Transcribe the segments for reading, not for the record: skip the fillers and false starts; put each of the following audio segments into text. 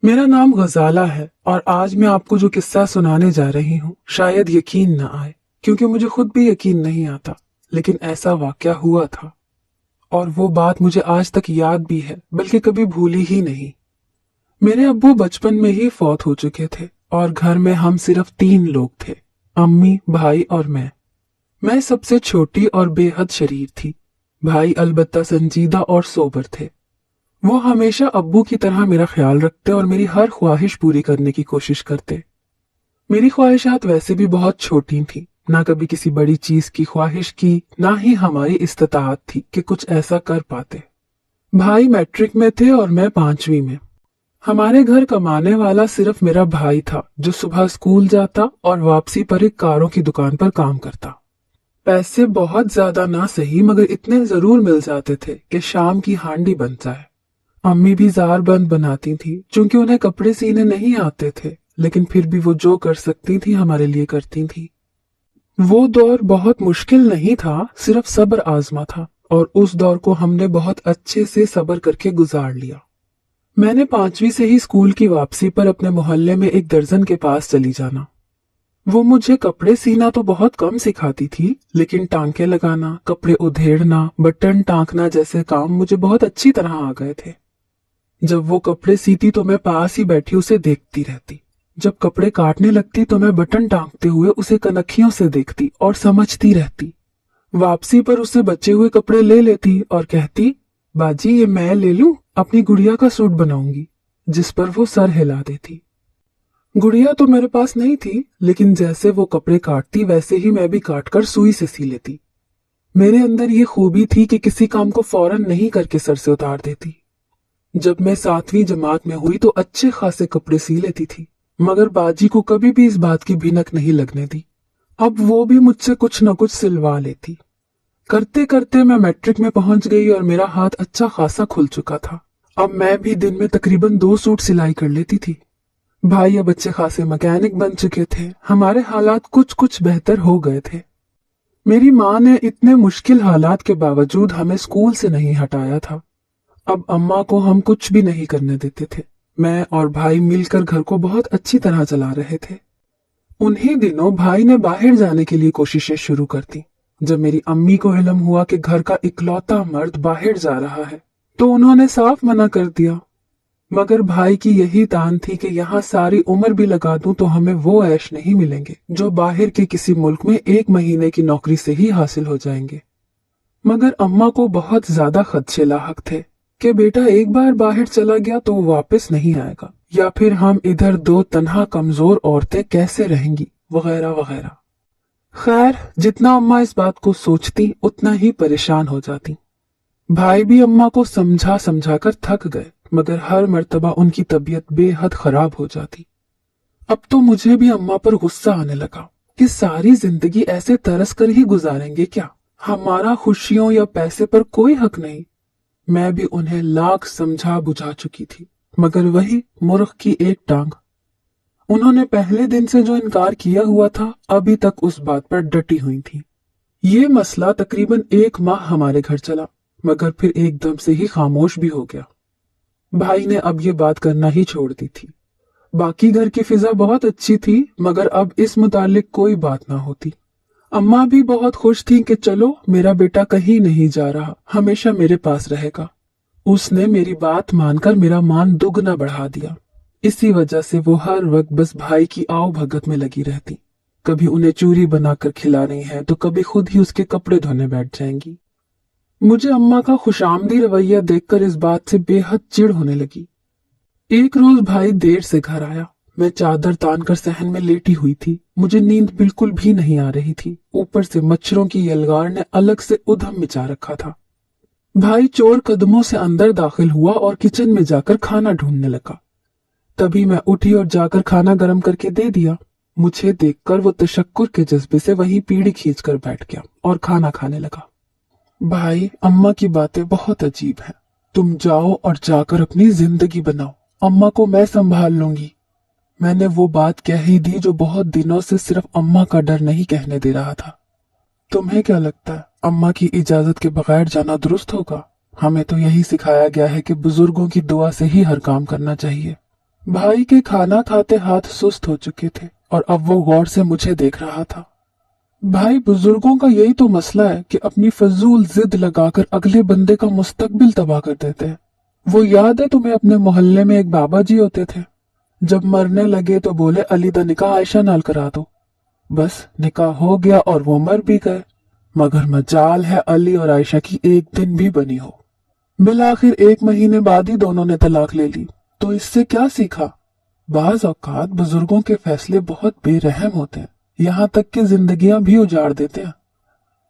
मेरा नाम गजाला है और आज मैं आपको जो किस्सा सुनाने जा रही हूँ शायद यकीन न आए, क्योंकि मुझे खुद भी यकीन नहीं आता, लेकिन ऐसा वाकया हुआ था और वो बात मुझे आज तक याद भी है, बल्कि कभी भूली ही नहीं। मेरे अब्बू बचपन में ही फौत हो चुके थे और घर में हम सिर्फ 3 लोग थे, अम्मी, भाई और मैं सबसे छोटी और बेहद शरीफ थी। भाई अलबत्ता संजीदा और सोबर थे। वो हमेशा अब्बू की तरह मेरा ख्याल रखते और मेरी हर ख्वाहिश पूरी करने की कोशिश करते। मेरी ख्वाहिशात वैसे भी बहुत छोटी थीं, ना कभी किसी बड़ी चीज की ख्वाहिश की, ना ही हमारी इस्तिताअत थी कि कुछ ऐसा कर पाते। भाई मैट्रिक में थे और मैं 5वीं में। हमारे घर कमाने वाला सिर्फ मेरा भाई था, जो सुबह स्कूल जाता और वापसी पर एक कारों की दुकान पर काम करता। पैसे बहुत ज्यादा ना सही, मगर इतने जरूर मिल जाते थे कि शाम की हांडी बन जाए। अम्मी भी जार बंद बनाती थी, चूंकि उन्हें कपड़े सीने नहीं आते थे, लेकिन फिर भी वो जो कर सकती थी हमारे लिए करती थी। वो दौर बहुत मुश्किल नहीं था, सिर्फ सब्र आजमा था, और उस दौर को हमने बहुत अच्छे से सब्र करके गुजार लिया। मैंने 5वीं से ही स्कूल की वापसी पर अपने मोहल्ले में एक दर्जन के पास चली जाना। वो मुझे कपड़े सीना तो बहुत कम सिखाती थी, लेकिन टांके लगाना, कपड़े उधेड़ना, बटन टांकना जैसे काम मुझे बहुत अच्छी तरह आ गए थे। जब वो कपड़े सीती तो मैं पास ही बैठी उसे देखती रहती। जब कपड़े काटने लगती तो मैं बटन टांगते हुए उसे कनखियों से देखती और समझती रहती। वापसी पर उससे बचे हुए कपड़े ले लेती और कहती, बाजी ये मैं ले लूं, अपनी गुड़िया का सूट बनाऊंगी, जिस पर वो सर हिला देती। गुड़िया तो मेरे पास नहीं थी, लेकिन जैसे वो कपड़े काटती वैसे ही मैं भी काटकर सुई से सी लेती। मेरे अंदर ये खूबी थी कि किसी काम को फौरन नहीं करके सर से उतार देती। जब मैं 7वीं जमात में हुई तो अच्छे खासे कपड़े सी लेती थी, मगर बाजी को कभी भी इस बात की भिनक नहीं लगने दी। अब वो भी मुझसे कुछ न कुछ सिलवा लेती। करते करते मैं मैट्रिक में पहुंच गई और मेरा हाथ अच्छा खासा खुल चुका था। अब मैं भी दिन में तकरीबन 2 सूट सिलाई कर लेती थी। भाई अब अच्छे खासे मैकेनिक बन चुके थे। हमारे हालात कुछ कुछ बेहतर हो गए थे। मेरी माँ ने इतने मुश्किल हालात के बावजूद हमें स्कूल से नहीं हटाया था। अब अम्मा को हम कुछ भी नहीं करने देते थे। मैं और भाई मिलकर घर को बहुत अच्छी तरह चला रहे थे। उन्हीं दिनों भाई ने बाहर जाने के लिए कोशिशें शुरू कर दी। जब मेरी अम्मी को इल्म हुआ कि घर का इकलौता मर्द बाहर जा रहा है, तो उन्होंने साफ मना कर दिया। मगर भाई की यही तान थी कि यहाँ सारी उम्र भी लगा दूं तो हमें वो ऐश नहीं मिलेंगे जो बाहर के किसी मुल्क में 1 महीने की नौकरी से ही हासिल हो जाएंगे। मगर अम्मा को बहुत ज्यादा खदशे लाहक थे कि बेटा एक बार बाहर चला गया तो वापस नहीं आएगा, या फिर हम इधर 2 तन्हा कमजोर औरतें कैसे रहेंगी, वगैरह वगैरह। खैर, जितना अम्मा इस बात को सोचती उतना ही परेशान हो जाती। भाई भी अम्मा को समझा समझा कर थक गए, मगर हर मर्तबा उनकी तबीयत बेहद खराब हो जाती। अब तो मुझे भी अम्मा पर गुस्सा आने लगा कि सारी जिंदगी ऐसे तरस कर ही गुजारेंगे क्या? हमारा खुशियों या पैसे पर कोई हक नहीं। मैं भी उन्हें लाख समझा बुझा चुकी थी, मगर वही मुर्ख की एक टांग। उन्होंने पहले दिन से जो इनकार किया हुआ था, अभी तक उस बात पर डटी हुई थी। ये मसला तकरीबन 1 माह हमारे घर चला, मगर फिर एकदम से ही खामोश भी हो गया। भाई ने अब ये बात करना ही छोड़ दी थी। बाकी घर की फिजा बहुत अच्छी थी, मगर अब इस मुतालिक कोई बात ना होती। अम्मा भी बहुत खुश थी कि चलो मेरा बेटा कहीं नहीं जा रहा, हमेशा मेरे पास रहेगा। उसने मेरी बात मानकर मेरा मान दुगना बढ़ा दिया। इसी वजह से वो हर वक्त बस भाई की आओ भगत में लगी रहती। कभी उन्हें चूरी बनाकर खिला रही हैं तो कभी खुद ही उसके कपड़े धोने बैठ जाएंगी। मुझे अम्मा का खुशामदी रवैया देखकर इस बात से बेहद चिढ़ होने लगी। एक रोज भाई देर से घर आया। मैं चादर तान कर सहन में लेटी हुई थी। मुझे नींद बिल्कुल भी नहीं आ रही थी। ऊपर से मच्छरों की यलगार ने अलग से उधम मचा रखा था। भाई चोर कदमों से अंदर दाखिल हुआ और किचन में जाकर खाना ढूंढने लगा। तभी मैं उठी और जाकर खाना गर्म करके दे दिया। मुझे देखकर वो तशक्कुर के जज्बे से वही पीढ़ी खींचकर बैठ गया और खाना खाने लगा। भाई, अम्मा की बातें बहुत अजीब हैं। तुम जाओ और जाकर अपनी जिंदगी बनाओ। अम्मा को मैं संभाल लूंगी। मैंने वो बात कह ही दी जो बहुत दिनों से सिर्फ अम्मा का डर नहीं कहने दे रहा था। तुम्हें क्या लगता है अम्मा की इजाजत के बगैर जाना दुरुस्त होगा? हमें तो यही सिखाया गया है कि बुजुर्गों की दुआ से ही हर काम करना चाहिए। भाई के खाना खाते हाथ सुस्त हो चुके थे और अब वो गौर से मुझे देख रहा था। भाई, बुजुर्गों का यही तो मसला है कि अपनी फजूल जिद लगाकर अगले बंदे का मुस्तकबिल तबाह कर देते हैं। वो याद है तुम्हें, अपने मोहल्ले में एक बाबा जी होते थे। जब मरने लगे तो बोले अली दा निकाह आयशा नाल करा दो। बस निकाह हो गया और वो मर भी गए, मगर मजाल है अली और आयशा की एक दिन भी बनी हो। बिलाखिर 1 महीने बाद ही दोनों ने तलाक ले ली। तो इससे क्या सीखा? बाज औकात बुजुर्गों के फैसले बहुत बेरहम होते हैं, यहाँ तक कि जिंदगियां भी उजाड़ देते हैं।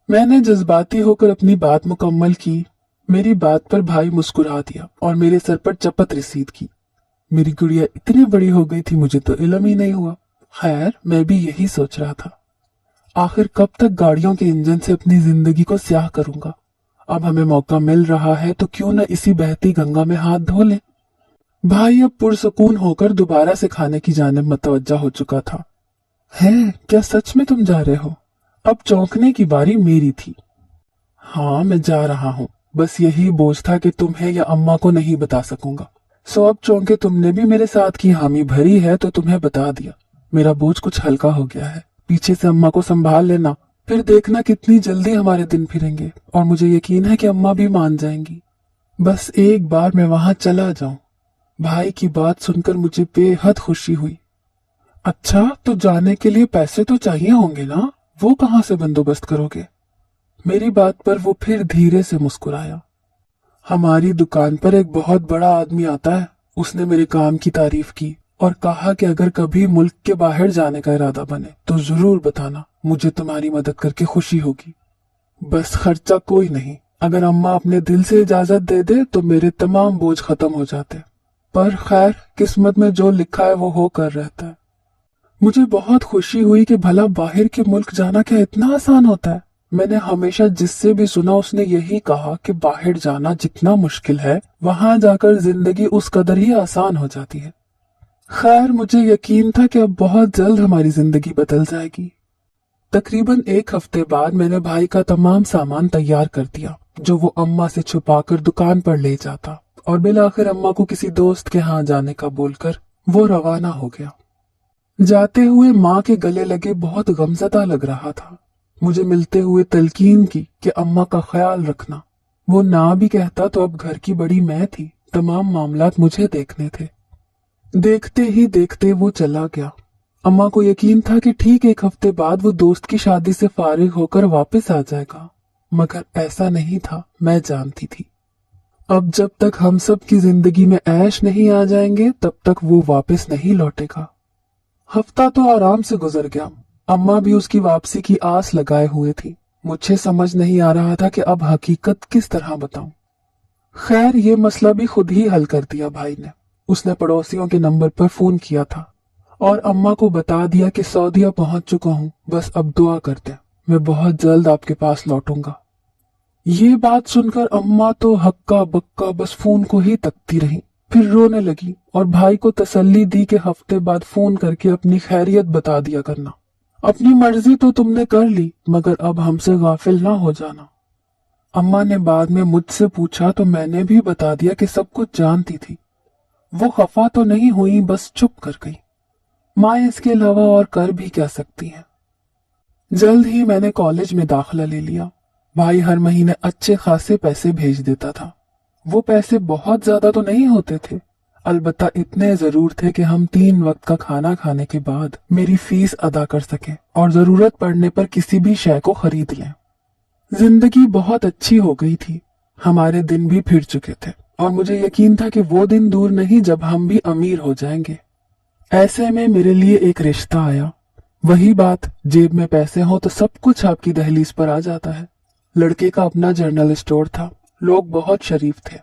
मैंने जज्बाती होकर अपनी बात मुकम्मल की। मेरी बात पर भाई मुस्कुरा दिया और मेरे सर पर चपत रसीद की। मेरी गुड़िया इतनी बड़ी हो गई थी, मुझे तो इल्म ही नहीं हुआ। खैर, मैं भी यही सोच रहा था, आखिर कब तक गाड़ियों के इंजन से अपनी जिंदगी को स्याह करूंगा। अब हमें मौका मिल रहा है तो क्यों न इसी बहती गंगा में हाथ धो लें। भाई अब पुरसकून होकर दोबारा से खाने की जानिब मतवज्जा हो चुका था। है क्या सच में तुम जा रहे हो? अब चौंकने की बारी मेरी थी। हाँ, मैं जा रहा हूँ, बस यही बोझ था कि तुम्हें या अम्मा को नहीं बता सकूंगा। सो अब चौंके तुमने भी मेरे साथ की हामी भरी है तो तुम्हें बता दिया। मेरा बोझ कुछ हल्का हो गया है। पीछे से अम्मा को संभाल लेना, फिर देखना कितनी जल्दी हमारे दिन फिरेंगे और मुझे यकीन है कि अम्मा भी मान जाएंगी। बस एक बार मैं वहां चला जाऊं। भाई की बात सुनकर मुझे बेहद खुशी हुई। अच्छा, तो जाने के लिए पैसे तो चाहिए होंगे ना? वो कहाँ से बंदोबस्त करोगे? मेरी बात पर वो फिर धीरे से मुस्कुराया। हमारी दुकान पर एक बहुत बड़ा आदमी आता है। उसने मेरे काम की तारीफ की और कहा कि अगर कभी मुल्क के बाहर जाने का इरादा बने तो जरूर बताना, मुझे तुम्हारी मदद करके खुशी होगी। बस खर्चा कोई नहीं, अगर अम्मा अपने दिल से इजाजत दे दे तो मेरे तमाम बोझ खत्म हो जाते। पर खैर, किस्मत में जो लिखा है वो होकर रहता है। मुझे बहुत खुशी हुई कि भला बाहर के मुल्क जाना क्या इतना आसान होता है। मैंने हमेशा जिससे भी सुना उसने यही कहा कि बाहर जाना जितना मुश्किल है, वहां जाकर जिंदगी उस कदर ही आसान हो जाती है। खैर, मुझे यकीन था कि अब बहुत जल्द हमारी जिंदगी बदल जाएगी। तकरीबन 1 हफ्ते बाद मैंने भाई का तमाम सामान तैयार कर दिया, जो वो अम्मा से छुपाकर दुकान पर ले जाता, और बिलाखिर अम्मा को किसी दोस्त के यहाँ जाने का बोलकर वो रवाना हो गया। जाते हुए माँ के गले लगे बहुत गमज़दा लग रहा था। मुझे मिलते हुए तलकीन की कि अम्मा का ख्याल रखना। वो ना भी कहता तो अब घर की बड़ी मैं थी, तमाम मामलात मुझे देखने थे। देखते ही देखते वो चला गया। अम्मा को यकीन था कि ठीक 1 हफ्ते बाद वो दोस्त की शादी से फारिग होकर वापस आ जाएगा, मगर ऐसा नहीं था, मैं जानती थी। अब जब तक हम सब की जिंदगी में ऐश नहीं आ जाएंगे तब तक वो वापस नहीं लौटेगा। हफ्ता तो आराम से गुजर गया। अम्मा भी उसकी वापसी की आस लगाए हुए थी। मुझे समझ नहीं आ रहा था कि अब हकीकत किस तरह बताऊं। खैर, ये मसला भी खुद ही हल कर दिया भाई ने। उसने पड़ोसियों के नंबर पर फोन किया था और अम्मा को बता दिया कि सऊदीया पहुंच चुका हूं, बस अब दुआ करते, मैं बहुत जल्द आपके पास लौटूंगा। ये बात सुनकर अम्मा तो हक्का बक्का बस फोन को ही तकती रही, फिर रोने लगी और भाई को तसल्ली दी कि हफ्ते बाद फोन करके अपनी खैरियत बता दिया करना। अपनी मर्जी तो तुमने कर ली, मगर अब हमसे गाफिल ना हो जाना। अम्मा ने बाद में मुझसे पूछा तो मैंने भी बता दिया कि सब कुछ जानती थी। वो खफा तो नहीं हुई, बस चुप कर गई। माँ इसके अलावा और कर भी क्या सकती हैं। जल्द ही मैंने कॉलेज में दाखिला ले लिया। भाई हर महीने अच्छे खासे पैसे भेज देता था। वो पैसे बहुत ज्यादा तो नहीं होते थे, अलबत्ता इतने जरूर थे कि हम 3 वक्त का खाना खाने के बाद मेरी फीस अदा कर सकें और जरूरत पड़ने पर किसी भी शय को खरीद लें। जिंदगी बहुत अच्छी हो गई थी। हमारे दिन भी फिर चुके थे और मुझे यकीन था कि वो दिन दूर नहीं जब हम भी अमीर हो जाएंगे। ऐसे में मेरे लिए एक रिश्ता आया। वही बात, जेब में पैसे हो तो सब कुछ आपकी दहलीज पर आ जाता है। लड़के का अपना जनरल स्टोर था, लोग बहुत शरीफ थे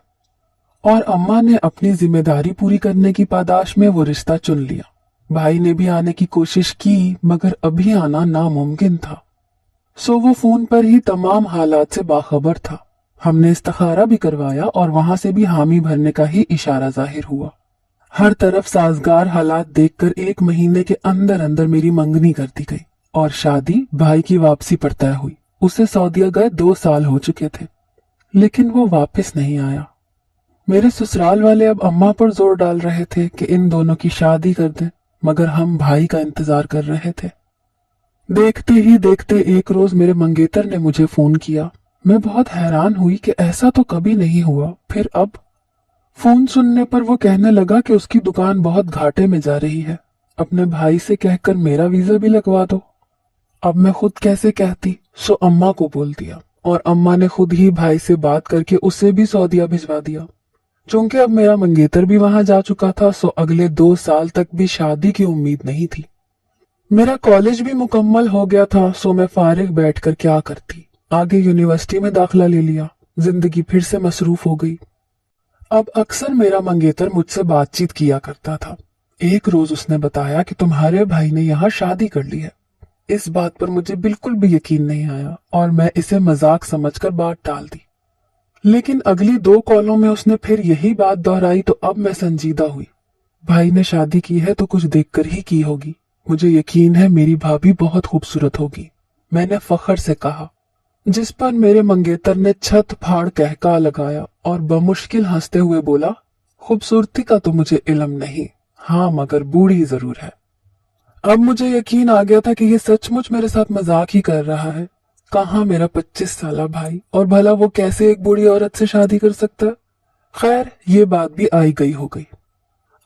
और अम्मा ने अपनी जिम्मेदारी पूरी करने की पादाश में वो रिश्ता चुन लिया। भाई ने भी आने की कोशिश की, मगर अभी आना नामुमकिन था। सो वो फोन पर ही तमाम हालात से बाखबर था। हमने इस्तिखारा भी करवाया और वहां से भी हामी भरने का ही इशारा जाहिर हुआ। हर तरफ साजगार हालात देखकर 1 महीने के अंदर अंदर मेरी मंगनी कर दी गई और शादी भाई की वापसी पर तय हुई। उसे सऊदीया गए 2 साल हो चुके थे, लेकिन वो वापस नहीं आया। मेरे ससुराल वाले अब अम्मा पर जोर डाल रहे थे कि इन दोनों की शादी कर दें, मगर हम भाई का इंतजार कर रहे थे। देखते ही देखते एक रोज मेरे मंगेतर ने मुझे फोन किया। मैं बहुत हैरान हुई कि ऐसा तो कभी नहीं हुआ। फिर अब फोन सुनने पर वो कहने लगा कि उसकी दुकान बहुत घाटे में जा रही है, अपने भाई से कहकर मेरा वीजा भी लगवा दो। अब मैं खुद कैसे कहती, सो अम्मा को बोल दिया और अम्मा ने खुद ही भाई से बात करके उसे भी सऊदीया भिजवा दिया। चूंकि अब मेरा मंगेतर भी वहां जा चुका था, सो अगले 2 साल तक भी शादी की उम्मीद नहीं थी। मेरा कॉलेज भी मुकम्मल हो गया था, सो मैं फारिग बैठकर क्या करती, आगे यूनिवर्सिटी में दाखिला ले लिया। जिंदगी फिर से मसरूफ हो गई। अब अक्सर मेरा मंगेतर मुझसे बातचीत किया करता था। एक रोज उसने बताया कि तुम्हारे भाई ने यहाँ शादी कर ली है। इस बात पर मुझे बिल्कुल भी यकीन नहीं आया और मैं इसे मजाक समझकर बात टाल दी। लेकिन अगली 2 कॉलों में उसने फिर यही बात दोहराई तो अब मैं संजीदा हुई। भाई ने शादी की है तो कुछ देखकर ही की होगी। मुझे यकीन है मेरी भाभी बहुत खूबसूरत होगी, मैंने फख्र से कहा। जिस पर मेरे मंगेतर ने छत फाड़ कहका लगाया और बमुश्किल हंसते हुए बोला, खूबसूरती का तो मुझे इल्म नहीं, हाँ मगर बूढ़ी जरूर है। अब मुझे यकीन आ गया था कि ये सचमुच मेरे साथ मजाक ही कर रहा है। कहाँ मेरा 25 साला भाई, और भला वो कैसे एक बूढ़ी औरत से शादी कर सकता है। खैर ये बात भी आई गई हो गई।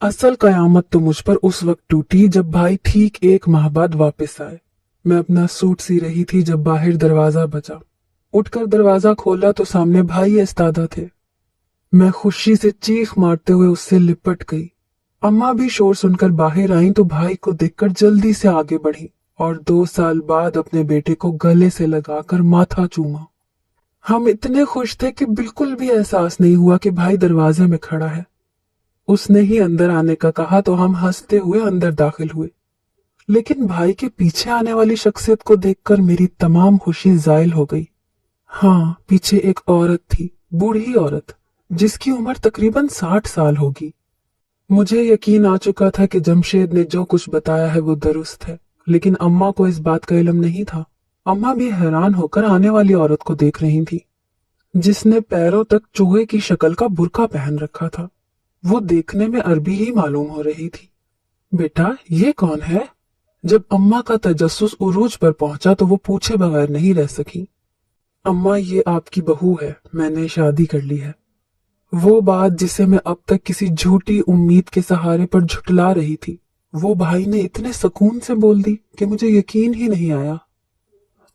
असल कयामत तो मुझ पर उस वक्त टूटी जब भाई ठीक 1 माह बाद वापस आए। मैं अपना सूट सी रही थी जब बाहर दरवाजा बजा। उठकर दरवाजा खोला तो सामने भाई इस्तादा थे। मैं खुशी से चीख मारते हुए उससे लिपट गई। अम्मा भी शोर सुनकर बाहर आई तो भाई को देखकर जल्दी से आगे बढ़ी और 2 साल बाद अपने बेटे को गले से लगाकर माथा चूमा। हम इतने खुश थे कि बिल्कुल भी एहसास नहीं हुआ कि भाई दरवाजे में खड़ा है। उसने ही अंदर आने का कहा तो हम हंसते हुए अंदर दाखिल हुए। लेकिन भाई के पीछे आने वाली शख्सियत को देखकर मेरी तमाम खुशी जायल हो गई। हाँ, पीछे एक औरत थी, बूढ़ी औरत, जिसकी उम्र तकरीबन 60 साल होगी। मुझे यकीन आ चुका था कि जमशेद ने जो कुछ बताया है वो दुरुस्त है, लेकिन अम्मा को इस बात का इल्म नहीं था। अम्मा भी हैरान होकर आने वाली औरत को देख रही थी, जिसने पैरों तक चूहे की शक्ल का बुर्का पहन रखा था। वो देखने में अरबी ही मालूम हो रही थी। बेटा, ये कौन है? जब अम्मा का तजस्सुस उरूज पर पहुंचा तो वो पूछे बगैर नहीं रह सकी। अम्मा, ये आपकी बहू है, मैंने शादी कर ली है। वो बात जिसे मैं अब तक किसी झूठी उम्मीद के सहारे पर झुटला रही थी, वो भाई ने इतने सुकून से बोल दी कि मुझे यकीन ही नहीं आया।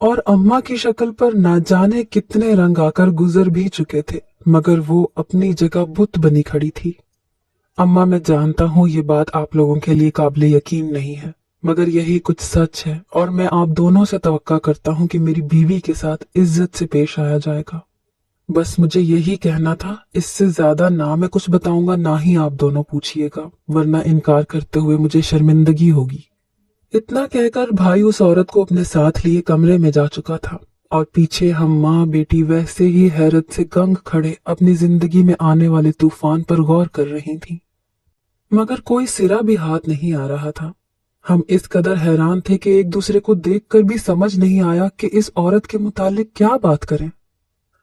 और अम्मा की शक्ल पर ना जाने कितने रंग आकर गुजर भी चुके थे, मगर वो अपनी जगह बुत बनी खड़ी थी। अम्मा, मैं जानता हूँ ये बात आप लोगों के लिए काबिल यकीन नहीं है, मगर यही कुछ सच है और मैं आप दोनों से तवक्का करता हूँ कि मेरी बीवी के साथ इज्जत से पेश आया जाएगा। बस मुझे यही कहना था, इससे ज्यादा ना मैं कुछ बताऊंगा ना ही आप दोनों पूछिएगा, वरना इनकार करते हुए मुझे शर्मिंदगी होगी। इतना कहकर भाई उस औरत को अपने साथ लिए कमरे में जा चुका था और पीछे हम माँ बेटी वैसे ही हैरत से गंग खड़े अपनी जिंदगी में आने वाले तूफान पर गौर कर रही थी, मगर कोई सिरा भी हाथ नहीं आ रहा था। हम इस कदर हैरान थे कि एक दूसरे को देखकर भी समझ नहीं आया कि इस औरत के मुतालिक क्या बात करें।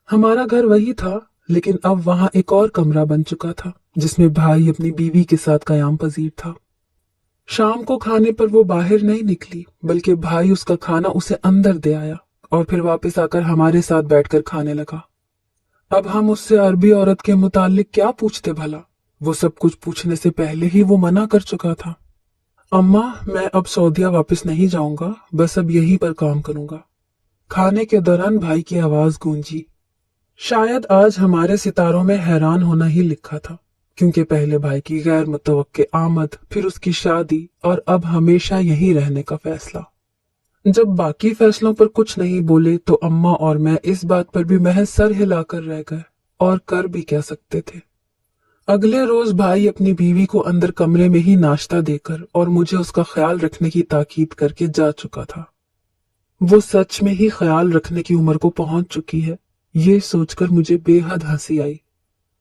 हमारा घर वही था, लेकिन अब वहां एक और कमरा बन चुका था जिसमें भाई अपनी बीवी के साथ कयाम पजीर था। शाम को खाने पर वो बाहर नहीं निकली, बल्कि भाई उसका खाना उसे अंदर दे आया और फिर वापस आकर हमारे साथ बैठकर खाने लगा। अब हम उससे अरबी औरत के मुतालिक क्या पूछते भला? वो सब कुछ पूछने से पहले ही वो मना कर चुका था। अम्मा, मैं अब सऊदीया वापस नहीं जाऊंगा, बस अब यहीं पर काम करूंगा। खाने के दौरान भाई की आवाज गूंजी। शायद आज हमारे सितारों में हैरान होना ही लिखा था, क्योंकि पहले भाई की गैर मुतवक्के आमद, फिर उसकी शादी और अब हमेशा यहीं रहने का फैसला। जब बाकी फैसलों पर कुछ नहीं बोले तो अम्मा और मैं इस बात पर भी महज सर हिलाकर रह गए, और कर भी क्या सकते थे। अगले रोज भाई अपनी बीवी को अंदर कमरे में ही नाश्ता देकर और मुझे उसका ख्याल रखने की ताकीद करके जा चुका था। वो सच में ही ख्याल रखने की उम्र को पहुंच चुकी है, ये सोचकर मुझे बेहद हंसी आई।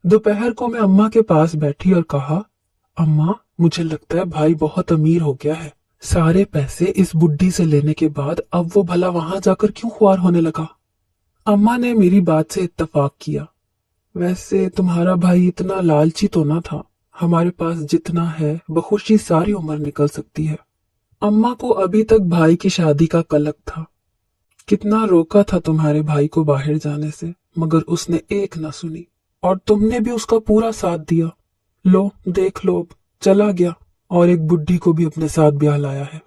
दोपहर को मैं अम्मा के पास बैठी और कहा, अम्मा, मुझे लगता है भाई बहुत अमीर हो गया है। सारे पैसे इस बुड्ढी से लेने के बाद अब वो भला वहां जाकर क्यों ख्वार होने लगा? अम्मा ने मेरी बात से इत्तफाक किया। वैसे तुम्हारा भाई इतना लालची तो ना था। हमारे पास जितना है बखुशी सारी उम्र निकल सकती है। अम्मा को अभी तक भाई की शादी का कलक था। कितना रोका था तुम्हारे भाई को बाहर जाने से, मगर उसने एक न सुनी और तुमने भी उसका पूरा साथ दिया। लो देख लो, अब चला गया और एक बुड्ढी को भी अपने साथ ब्याह लाया है।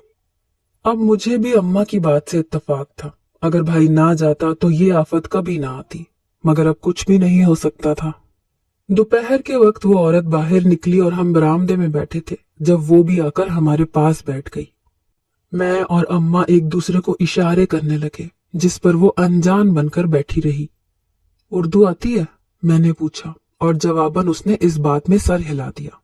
अब मुझे भी अम्मा की बात से इत्तेफाक था। अगर भाई ना जाता तो ये आफत कभी ना आती, मगर अब कुछ भी नहीं हो सकता था। दोपहर के वक्त वो औरत बाहर निकली और हम बरामदे में बैठे थे जब वो भी आकर हमारे पास बैठ गई। मैं और अम्मा एक दूसरे को इशारे करने लगे, जिस पर वो अनजान बनकर बैठी रही। उर्दू आती है? मैंने पूछा और जवाबन उसने इस बात में सर हिला दिया।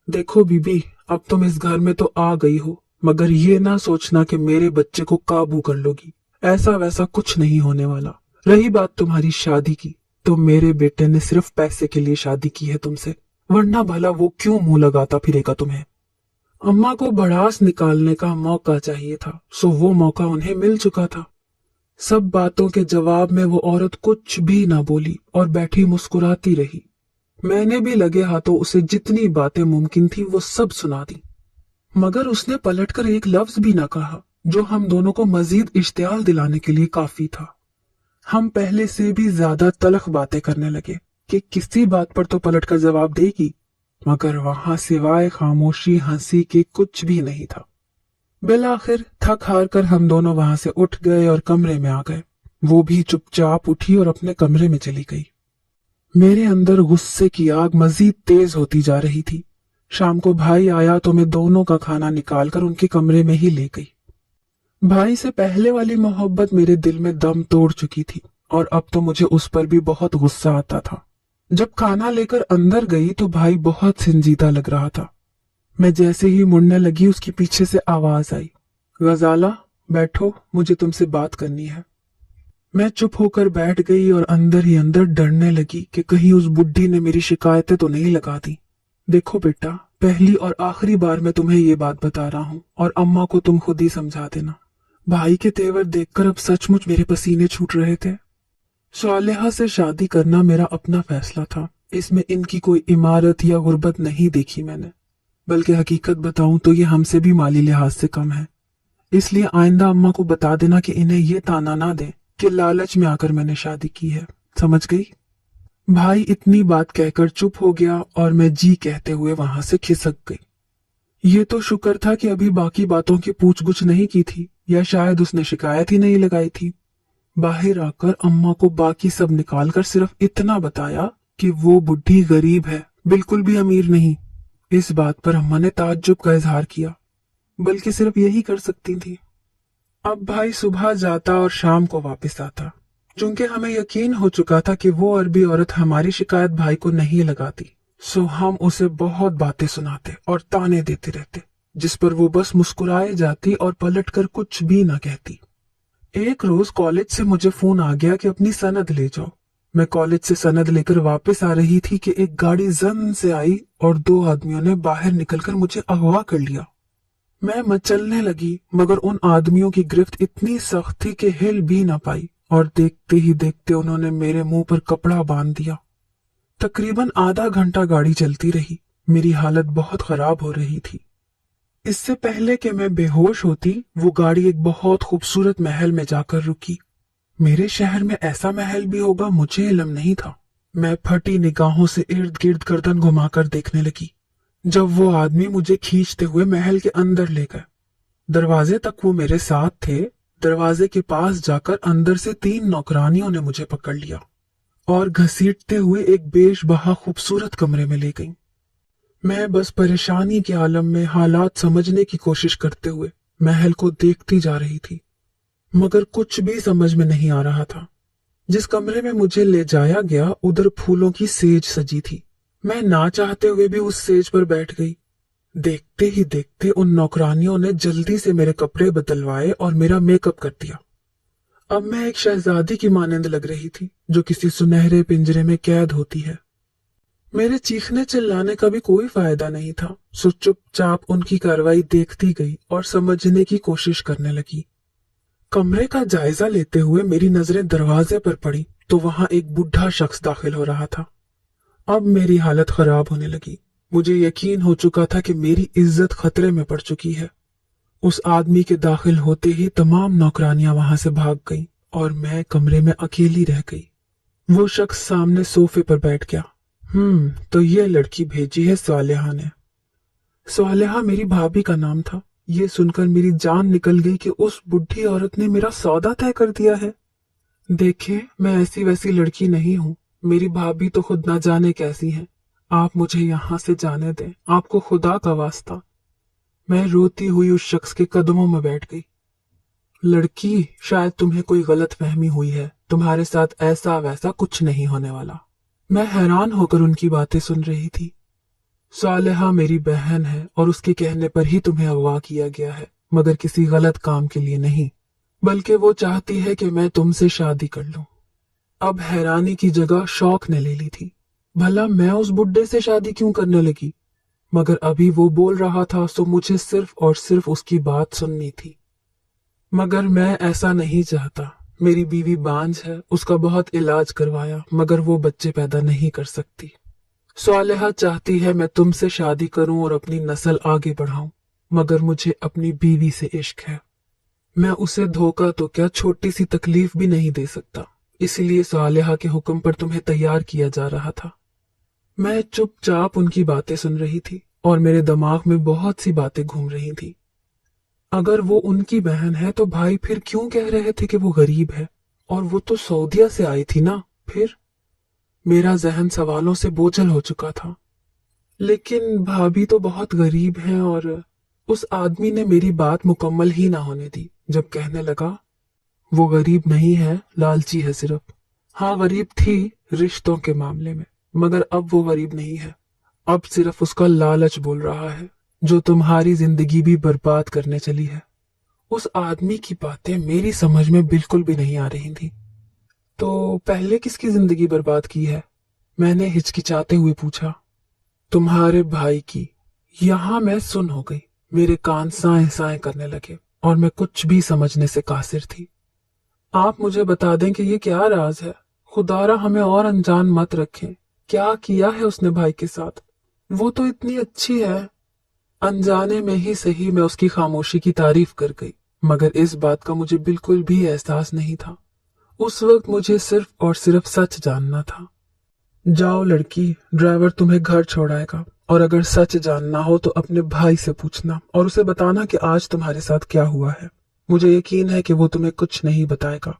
देखो बीबी, अब तुम इस घर में तो आ गई हो, मगर ये ना सोचना कि मेरे बच्चे को काबू कर लोगी। ऐसा वैसा कुछ नहीं होने वाला। रही बात तुम्हारी शादी की, तो मेरे बेटे ने सिर्फ पैसे के लिए शादी की है तुमसे, वरना भला वो क्यों मुंह लगाता फिरेगा तुम्हें। अम्मा को भड़ास निकालने का मौका चाहिए था, सो वो मौका उन्हें मिल चुका था। सब बातों के जवाब में वो औरत कुछ भी ना बोली और बैठी मुस्कुराती रही। मैंने भी लगे हाथों उसे जितनी बातें मुमकिन थी वो सब सुना दी, मगर उसने पलटकर एक लफ्ज भी ना कहा, जो हम दोनों को मजीद इश्तियाल दिलाने के लिए काफी था। हम पहले से भी ज्यादा तलख बातें करने लगे कि किसी बात पर तो पलटकर जवाब देगी, मगर वहां सिवाय खामोशी हंसी के कुछ भी नहीं था। बिलाखिर थक हार कर हम दोनों वहां से उठ गए और कमरे में आ गए। वो भी चुपचाप उठी और अपने कमरे में चली गई। मेरे अंदर गुस्से की आग मजीद तेज होती जा रही थी। शाम को भाई आया तो मैं दोनों का खाना निकालकर उनके कमरे में ही ले गई। भाई से पहले वाली मोहब्बत मेरे दिल में दम तोड़ चुकी थी और अब तो मुझे उस पर भी बहुत गुस्सा आता था। जब खाना लेकर अंदर गई तो भाई बहुत संजीदा लग रहा था। मैं जैसे ही मुड़ने लगी उसके पीछे से आवाज आई, गजाला बैठो, मुझे तुमसे बात करनी है। मैं चुप होकर बैठ गई और अंदर ही अंदर डरने लगी कि कहीं उस बुड्ढी ने मेरी शिकायतें तो नहीं लगा दी। देखो बेटा, पहली और आखिरी बार मैं तुम्हें ये बात बता रहा हूँ और अम्मा को तुम खुद ही समझा देना। भाई के तेवर देखकर अब सचमुच मेरे पसीने छूट रहे थे। सालेहा से शादी करना मेरा अपना फैसला था। इसमें इनकी कोई इमारत या गुर्बत नहीं देखी मैंने, बल्कि हकीकत बताऊं तो ये हमसे भी माली लिहाज से कम है। इसलिए आइंदा अम्मा को बता देना कि इन्हें ये ताना ना दे कि लालच में आकर मैंने शादी की है। समझ गई? भाई इतनी बात कहकर चुप हो गया और मैं जी कहते हुए वहां से खिसक गई। ये तो शुक्र था कि अभी बाकी बातों की पूछगुछ नहीं की थी, या शायद उसने शिकायत ही नहीं लगाई थी। बाहर आकर अम्मा को बाकी सब निकालकर सिर्फ इतना बताया कि वो बुढ़ी गरीब है, बिल्कुल भी अमीर नहीं। इस बात पर अम्मा ने ताज्जुब का इजहार किया, बल्कि सिर्फ यही कर सकती थी। अब भाई सुबह जाता और शाम को वापस आता। चूंकि हमें यकीन हो चुका था कि वो अरबी औरत हमारी शिकायत भाई को नहीं लगाती, सो हम उसे बहुत बातें सुनाते और ताने देते रहते, जिस पर वो बस मुस्कुराए जाती और पलटकर कुछ भी न कहती। एक रोज कॉलेज से मुझे फोन आ गया कि अपनी सनद ले जाओ। मैं कॉलेज से सनद लेकर वापस आ रही थी कि एक गाड़ी जन से आई और 2 आदमियों ने बाहर निकलकर मुझे अगवा कर लिया। मैं मचलने लगी, मगर उन आदमियों की गिरफ्त इतनी सख्त थी कि हिल भी न पाई और देखते ही देखते उन्होंने मेरे मुंह पर कपड़ा बांध दिया। तकरीबन आधा घंटा गाड़ी चलती रही। मेरी हालत बहुत खराब हो रही थी। इससे पहले कि मैं बेहोश होती, वो गाड़ी एक बहुत खूबसूरत महल में जाकर रुकी। मेरे शहर में ऐसा महल भी होगा मुझे इल्म नहीं था। मैं फटी निगाहों से इर्द गिर्द गर्दन घुमाकर देखने लगी, जब वो आदमी मुझे खींचते हुए महल के अंदर ले गए। दरवाजे तक वो मेरे साथ थे। दरवाजे के पास जाकर अंदर से 3 नौकरानियों ने मुझे पकड़ लिया और घसीटते हुए एक बेशबहा खूबसूरत कमरे में ले गईं। मैं बस परेशानी के आलम में हालात समझने की कोशिश करते हुए महल को देखती जा रही थी, मगर कुछ भी समझ में नहीं आ रहा था। जिस कमरे में मुझे ले जाया गया उधर फूलों की सेज सजी थी। मैं ना चाहते हुए भी उस सेज पर बैठ गई। देखते ही देखते उन नौकरानियों ने जल्दी से मेरे कपड़े बदलवाए और मेरा मेकअप कर दिया। अब मैं एक शहजादी की मानंद लग रही थी, जो किसी सुनहरे पिंजरे में कैद होती है। मेरे चीखने चिल्लाने का भी कोई फायदा नहीं था, सो चुपचाप उनकी कार्रवाई देखती गई और समझने की कोशिश करने लगी। कमरे का जायजा लेते हुए मेरी नजरें दरवाजे पर पड़ी तो वहां एक बुढ़ा शख्स दाखिल हो रहा था। अब मेरी हालत खराब होने लगी। मुझे यकीन हो चुका था कि मेरी इज्जत खतरे में पड़ चुकी है। उस आदमी के दाखिल होते ही तमाम नौकरानियां वहां से भाग गईं और मैं कमरे में अकेली रह गई। वो शख्स सामने सोफे पर बैठ गया। तो ये लड़की भेजी है सालेहा ने। सालेहा मेरी भाभी का नाम था। ये सुनकर मेरी जान निकल गई कि उस बुढ़ी औरत ने मेरा सौदा तय कर दिया है। देखिए, मैं ऐसी वैसी लड़की नहीं हूँ। मेरी भाभी तो खुद ना जाने कैसी है। आप मुझे यहाँ से जाने दें, आपको खुदा का वास्ता। मैं रोती हुई उस शख्स के कदमों में बैठ गई। लड़की, शायद तुम्हें कोई गलत फहमी हुई है। तुम्हारे साथ ऐसा वैसा कुछ नहीं होने वाला। मैं हैरान होकर उनकी बातें सुन रही थी। सालेहा मेरी बहन है और उसके कहने पर ही तुम्हें अगवा किया गया है, मगर किसी गलत काम के लिए नहीं, बल्कि वो चाहती है कि मैं तुमसे शादी कर लूं। अब हैरानी की जगह शौक ने ले ली थी। भला मैं उस बुड्ढे से शादी क्यों करने लगी? मगर अभी वो बोल रहा था तो मुझे सिर्फ और सिर्फ उसकी बात सुननी थी। मगर मैं ऐसा नहीं चाहता। मेरी बीवी बांझ है, उसका बहुत इलाज करवाया, मगर वो बच्चे पैदा नहीं कर सकती। सालेहा चाहती है मैं तुमसे शादी करूं और अपनी नस्ल आगे बढ़ाऊं, मगर मुझे अपनी बीवी से इश्क है। मैं उसे धोखा तो क्या, छोटी सी तकलीफ भी नहीं दे सकता। इसलिए सालेहा के हुक्म पर तुम्हें तैयार किया जा रहा था। मैं चुपचाप उनकी बातें सुन रही थी और मेरे दिमाग में बहुत सी बातें घूम रही थी। अगर वो उनकी बहन है तो भाई फिर क्यों कह रहे थे कि वो गरीब है? और वो तो सऊदीया से आई थी ना। फिर मेरा जहन सवालों से बोझल हो चुका था। लेकिन भाभी तो बहुत गरीब हैं। और उस आदमी ने मेरी बात मुकम्मल ही ना होने दी जब कहने लगा, वो गरीब नहीं है, लालची है सिर्फ। हाँ, गरीब थी रिश्तों के मामले में, मगर अब वो गरीब नहीं है। अब सिर्फ उसका लालच बोल रहा है, जो तुम्हारी जिंदगी भी बर्बाद करने चली है। उस आदमी की बातें मेरी समझ में बिल्कुल भी नहीं आ रही थी। तो पहले किसकी जिंदगी बर्बाद की है? मैंने हिचकिचाते हुए पूछा। तुम्हारे भाई की। यहाँ मैं सुन हो गई। मेरे कान साए साए करने लगे और मैं कुछ भी समझने से कासिर थी। आप मुझे बता दें कि ये क्या राज है? खुदारा हमें और अनजान मत रखें। क्या किया है उसने भाई के साथ? वो तो इतनी अच्छी है। अनजाने में ही सही मैं उसकी खामोशी की तारीफ कर गई, मगर इस बात का मुझे बिल्कुल भी एहसास नहीं था। उस वक्त मुझे सिर्फ और सिर्फ सच जानना था। जाओ लड़की, ड्राइवर तुम्हें घर छोड़ाएगा, और अगर सच जानना हो तो अपने भाई से पूछना और उसे बताना कि आज तुम्हारे साथ क्या हुआ है। मुझे यकीन है कि वो तुम्हें कुछ नहीं बताएगा,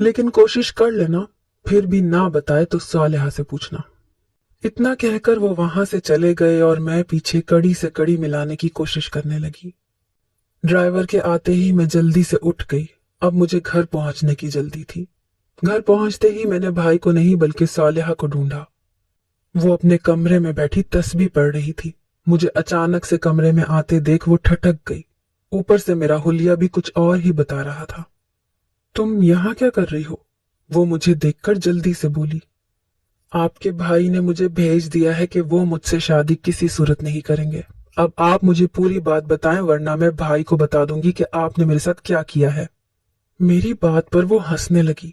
लेकिन कोशिश कर लेना। फिर भी ना बताए तो सालेहा से पूछना। इतना कहकर वो वहां से चले गए और मैं पीछे कड़ी से कड़ी मिलाने की कोशिश करने लगी। ड्राइवर के आते ही मैं जल्दी से उठ गई। अब मुझे घर पहुंचने की जल्दी थी। घर पहुंचते ही मैंने भाई को नहीं बल्कि सालेहा को ढूंढा। वो अपने कमरे में बैठी तस्बीह पढ़ रही थी। मुझे अचानक से कमरे में आते देख वो ठटक गई। ऊपर से मेरा हुलिया भी कुछ और ही बता रहा था। तुम यहाँ क्या कर रही हो? वो मुझे देखकर जल्दी से बोली। आपके भाई ने मुझे भेज दिया है कि वो मुझसे शादी किसी सूरत नहीं करेंगे। अब आप मुझे पूरी बात बताएं, वरना मैं भाई को बता दूंगी कि आपने मेरे साथ क्या किया है। मेरी बात पर वो हंसने लगी।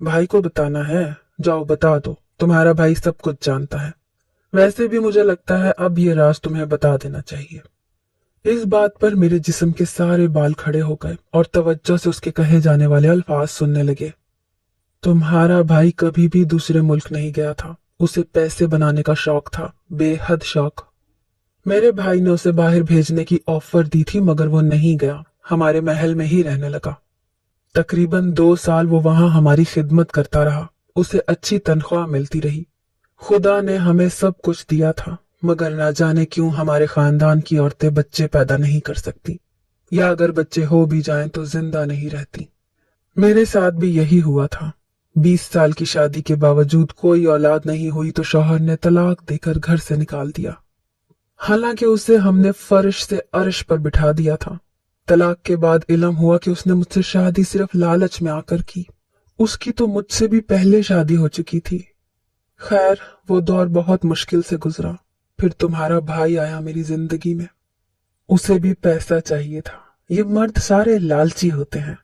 भाई को बताना है? जाओ बता दो, तुम्हारा भाई सब कुछ जानता है। वैसे भी मुझे लगता है अब ये राज तुम्हें बता देना चाहिए। इस बात पर मेरे जिस्म के सारे बाल खड़े हो गए और तवज्जो से उसके कहे जाने वाले अल्फाज सुनने लगे। तुम्हारा भाई कभी भी दूसरे मुल्क नहीं गया था। उसे पैसे बनाने का शौक था, बेहद शौक। मेरे भाई ने उसे बाहर भेजने की ऑफर दी थी, मगर वो नहीं गया, हमारे महल में ही रहने लगा। तकरीबन 2 साल वो वहां हमारी खिदमत करता रहा। उसे अच्छी तनख्वाह मिलती रही। खुदा ने हमें सब कुछ दिया था, मगर ना जाने क्यों हमारे खानदान की औरतें बच्चे पैदा नहीं कर सकती, या अगर बच्चे हो भी जाएं तो जिंदा नहीं रहती। मेरे साथ भी यही हुआ था। 20 साल की शादी के बावजूद कोई औलाद नहीं हुई तो शौहर ने तलाक देकर घर से निकाल दिया। हालांकि उसे हमने फर्श से अर्श पर बिठा दिया था। तलाक के बाद इल्म हुआ कि उसने मुझसे शादी सिर्फ लालच में आकर की। उसकी तो मुझसे भी पहले शादी हो चुकी थी। खैर, वो दौर बहुत मुश्किल से गुजरा। फिर तुम्हारा भाई आया मेरी जिंदगी में। उसे भी पैसा चाहिए था। ये मर्द सारे लालची होते हैं।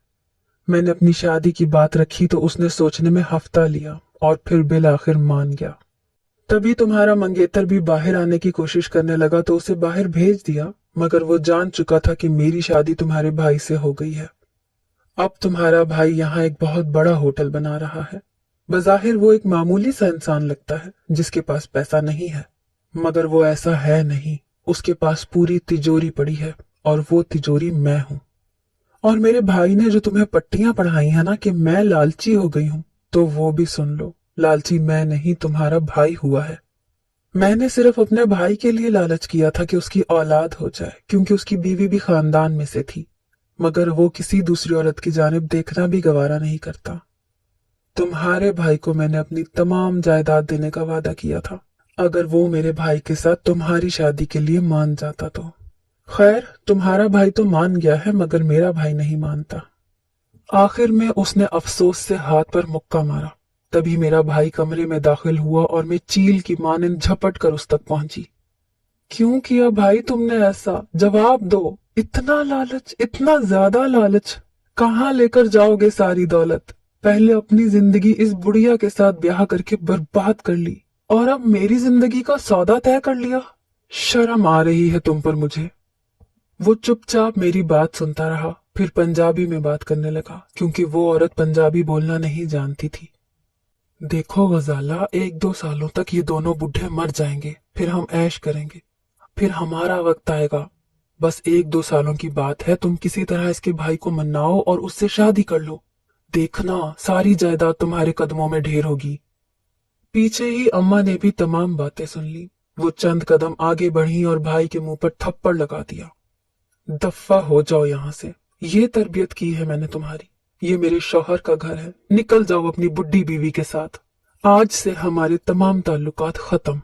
मैंने अपनी शादी की बात रखी तो उसने सोचने में हफ्ता लिया और फिर बिल आखिर मान गया। तभी तुम्हारा मंगेतर भी बाहर आने की कोशिश करने लगा तो उसे बाहर भेज दिया, मगर वो जान चुका था कि मेरी शादी तुम्हारे भाई से हो गई है। अब तुम्हारा भाई यहाँ एक बहुत बड़ा होटल बना रहा है। बज़ाहिर वो एक मामूली सा इंसान लगता है जिसके पास पैसा नहीं है, मगर वो ऐसा है नहीं। उसके पास पूरी तिजोरी पड़ी है और वो तिजोरी मैं हूँ। और मेरे भाई ने जो तुम्हें पट्टियां पढ़ाई है ना कि मैं लालची हो गई हूँ, तो वो भी सुन लो, लालची मैं नहीं तुम्हारा भाई हुआ है। मैंने सिर्फ अपने भाई के लिए लालच किया था कि उसकी औलाद हो जाए, क्योंकि उसकी बीवी भी खानदान में से थी, मगर वो किसी दूसरी औरत की जानिब देखना भी गवारा नहीं करता। तुम्हारे भाई को मैंने अपनी तमाम जायदाद देने का वादा किया था, अगर वो मेरे भाई के साथ तुम्हारी शादी के लिए मान जाता तो। खैर, तुम्हारा भाई तो मान गया है, मगर मेरा भाई नहीं मानता। आखिर में उसने अफसोस से हाथ पर मुक्का मारा। तभी मेरा भाई कमरे में दाखिल हुआ और मैं चील की मानिंद झपट कर उस तक पहुंची। क्यों किया भाई तुमने ऐसा? जवाब दो। इतना लालच, इतना ज्यादा लालच? कहाँ लेकर जाओगे सारी दौलत? पहले अपनी जिंदगी इस बुढ़िया के साथ ब्याह करके बर्बाद कर ली, और अब मेरी जिंदगी का सौदा तय कर लिया। शर्म आ रही है तुम पर मुझे। वो चुपचाप मेरी बात सुनता रहा, फिर पंजाबी में बात करने लगा, क्योंकि वो औरत पंजाबी बोलना नहीं जानती थी। देखो गजाला, 1-2 सालों तक ये दोनों बुढ़े मर जाएंगे, फिर हम ऐश करेंगे, फिर हमारा वक्त आएगा। बस 1-2 सालों की बात है, तुम किसी तरह इसके भाई को मनाओ और उससे शादी कर लो। देखना, सारी जायदाद तुम्हारे कदमों में ढेर होगी। पीछे ही अम्मा ने भी तमाम बातें सुन ली। वो चंद कदम आगे बढ़ी और भाई के मुंह पर थप्पड़ लगा दिया। दफा हो जाओ यहाँ से, ये तरबियत की है मैंने तुम्हारी। ये मेरे शौहर का घर है, निकल जाओ अपनी बुढ़ी बीवी के साथ। आज से हमारे तमाम ताल्लुकात खत्म।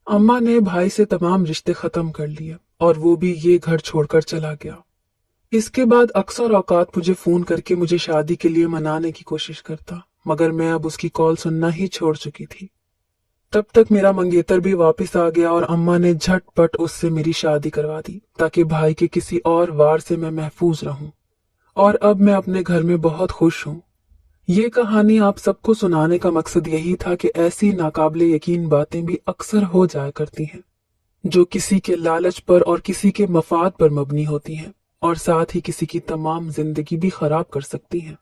अम्मा ने भाई से तमाम रिश्ते खत्म कर लिए और वो भी ये घर छोड़कर चला गया। इसके बाद अक्सर औकात मुझे फोन करके मुझे शादी के लिए मनाने की कोशिश करता, मगर मैं अब उसकी कॉल सुनना ही छोड़ चुकी थी। तब तक मेरा मंगेतर भी वापस आ गया और अम्मा ने झटपट उससे मेरी शादी करवा दी, ताकि भाई के किसी और वार से मैं महफूज रहूं। और अब मैं अपने घर में बहुत खुश हूँ। ये कहानी आप सबको सुनाने का मकसद यही था कि ऐसी नाकाबिले यकीन बातें भी अक्सर हो जाया करती हैं, जो किसी के लालच पर और किसी के मफाद पर मबनी होती हैं, और साथ ही किसी की तमाम जिंदगी भी खराब कर सकती हैं।